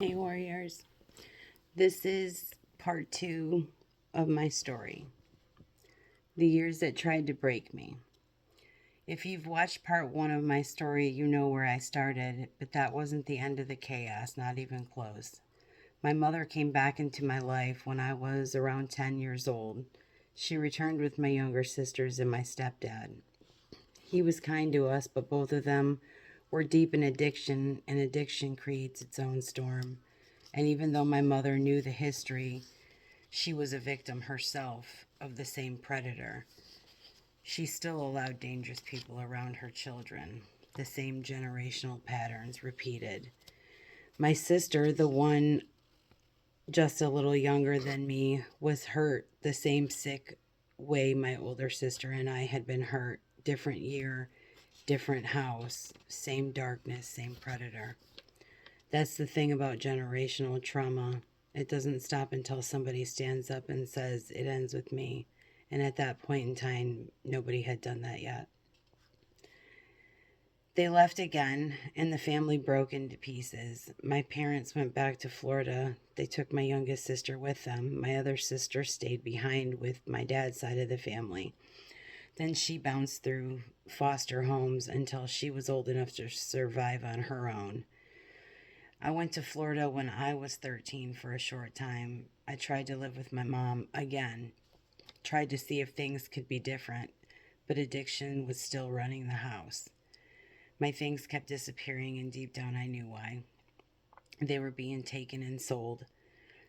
Hey, warriors. This is part two of my story, the years that tried to break me. If you've watched part one of my story, you know where I started, but that wasn't the end of the chaos, not even close. My mother came back into my life when I was around 10 years old. She returned with my younger sisters and my stepdad. He was kind to us, but both of them were deep in addiction, and addiction creates its own storm. And even though my mother knew the history, she was a victim herself of the same predator. She still allowed dangerous people around her children. The same generational patterns repeated. My sister, the one just a little younger than me, was hurt the same sick way my older sister and I had been hurt. Different year, different house, same darkness, same predator. That's the thing about generational trauma. It doesn't stop until somebody stands up and says, "It ends with me." And at that point in time, nobody had done that yet. They left again, and the family broke into pieces. My parents went back to Florida. They took my youngest sister with them. My other sister stayed behind with my dad's side of the family. Then she bounced through foster homes until she was old enough to survive on her own. I went to Florida when I was 13 for a short time. I tried to live with my mom again, tried to see if things could be different, but addiction was still running the house. My things kept disappearing, and deep down I knew why. They were being taken and sold.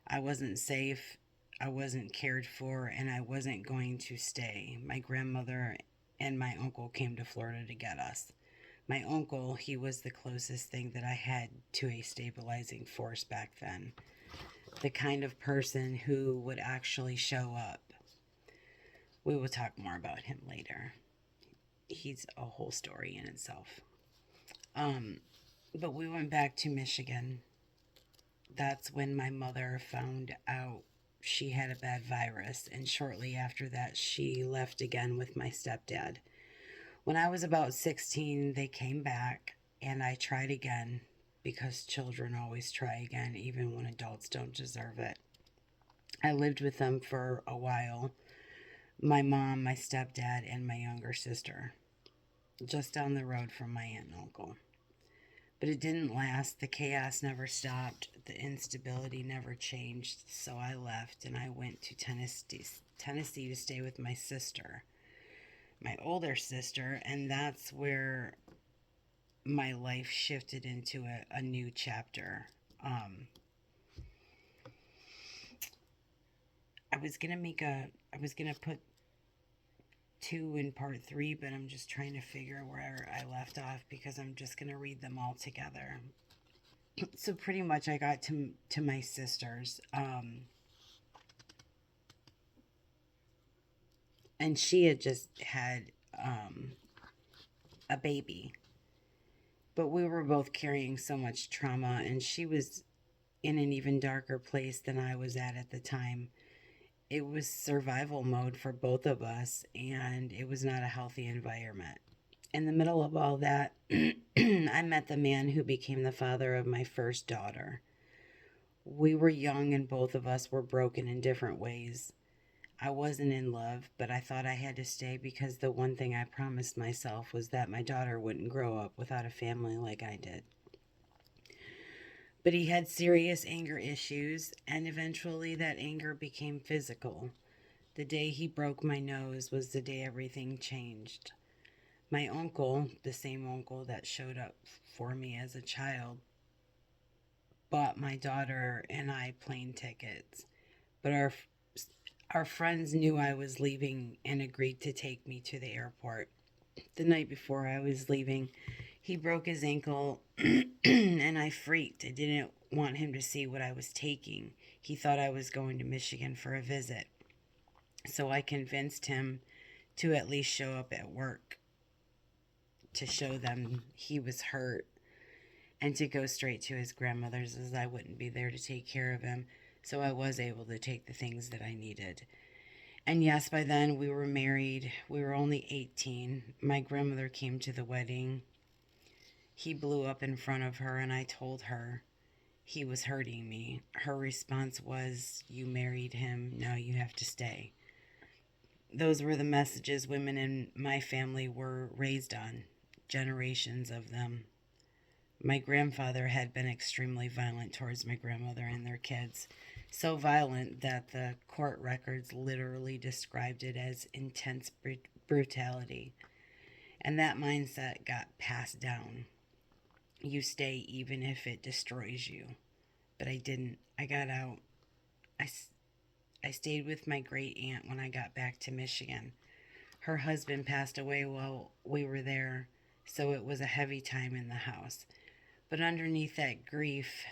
I wasn't safe, I wasn't cared for, and I wasn't going to stay. My grandmother and my uncle came to Florida to get us. My uncle, he was the closest thing that I had to a stabilizing force back then. The kind of person who would actually show up. We will talk more about him later. He's a whole story in itself. Um, but we went back to Michigan. That's when my mother found out she had a bad virus, and shortly after that, she left again with my stepdad. When I was about 16, they came back, and I tried again because children always try again, even when adults don't deserve it. I lived with them for a while, my mom, my stepdad, and my younger sister, just down the road from my aunt and uncle. But it didn't last. The chaos never stopped. The instability never changed. So I left and I went to Tennessee to stay with my sister, my older sister, and that's where my life shifted into a new chapter. Um, I was gonna put two in part three, but I'm just trying to figure where I left off because I'm just gonna read them all together. So pretty much, I got to my sisters, and she had just had um, a baby, but we were both carrying so much trauma, and she was in an even darker place than I was at the time. It was survival mode for both of us, and it was not a healthy environment. In the middle of all that, I met the man who became the father of my first daughter. We were young, and both of us were broken in different ways. I wasn't in love, but I thought I had to stay because the one thing I promised myself was that my daughter wouldn't grow up without a family like I did. But he had serious anger issues, and eventually that anger became physical. The day he broke my nose was the day everything changed. My uncle, the same uncle that showed up for me as a child, bought my daughter and I plane tickets. But our friends knew I was leaving and agreed to take me to the airport. The night before I was leaving, he broke his ankle and I freaked. I didn't want him to see what I was taking. He thought I was going to Michigan for a visit. So I convinced him to at least show up at work to show them he was hurt and to go straight to his grandmother's as I wouldn't be there to take care of him. So I was able to take the things that I needed. And yes, by then we were married. We were only 18. My grandmother came to the wedding. He blew up in front of her, and I told her. he was hurting me. Her response was, "You married him, now you have to stay." Those were the messages women in my family were raised on, generations of them. My grandfather had been extremely violent towards my grandmother and their kids. So violent that the court records literally described it as intense brutality. And that mindset got passed down. You stay even if it destroys you. But I didn't. I got out. I stayed with my great aunt when I got back to Michigan. Her husband passed away while we were there, so it was a heavy time in the house. But underneath that grief,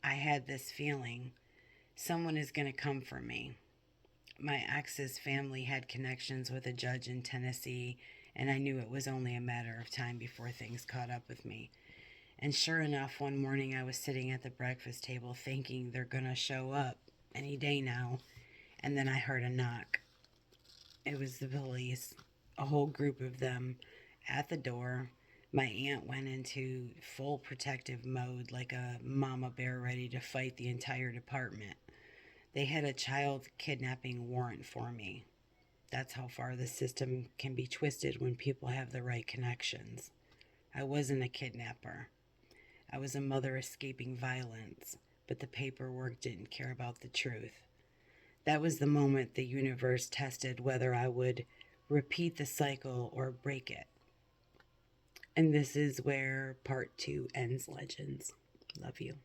I had this feeling someone is going to come for me. My ex's family had connections with a judge in Tennessee, and I knew it was only a matter of time before things caught up with me. And sure enough, one morning I was sitting at the breakfast table thinking they're going to show up any day now, and then I heard a knock. It was the police, a whole group of them at the door. My aunt went into full protective mode like a mama bear ready to fight the entire department. They had a child kidnapping warrant for me. That's how far the system can be twisted when people have the right connections. I wasn't a kidnapper. I was a mother escaping violence, but the paperwork didn't care about the truth. That was the moment the universe tested whether I would repeat the cycle or break it. And this is where part 2 ends, legends. Love you.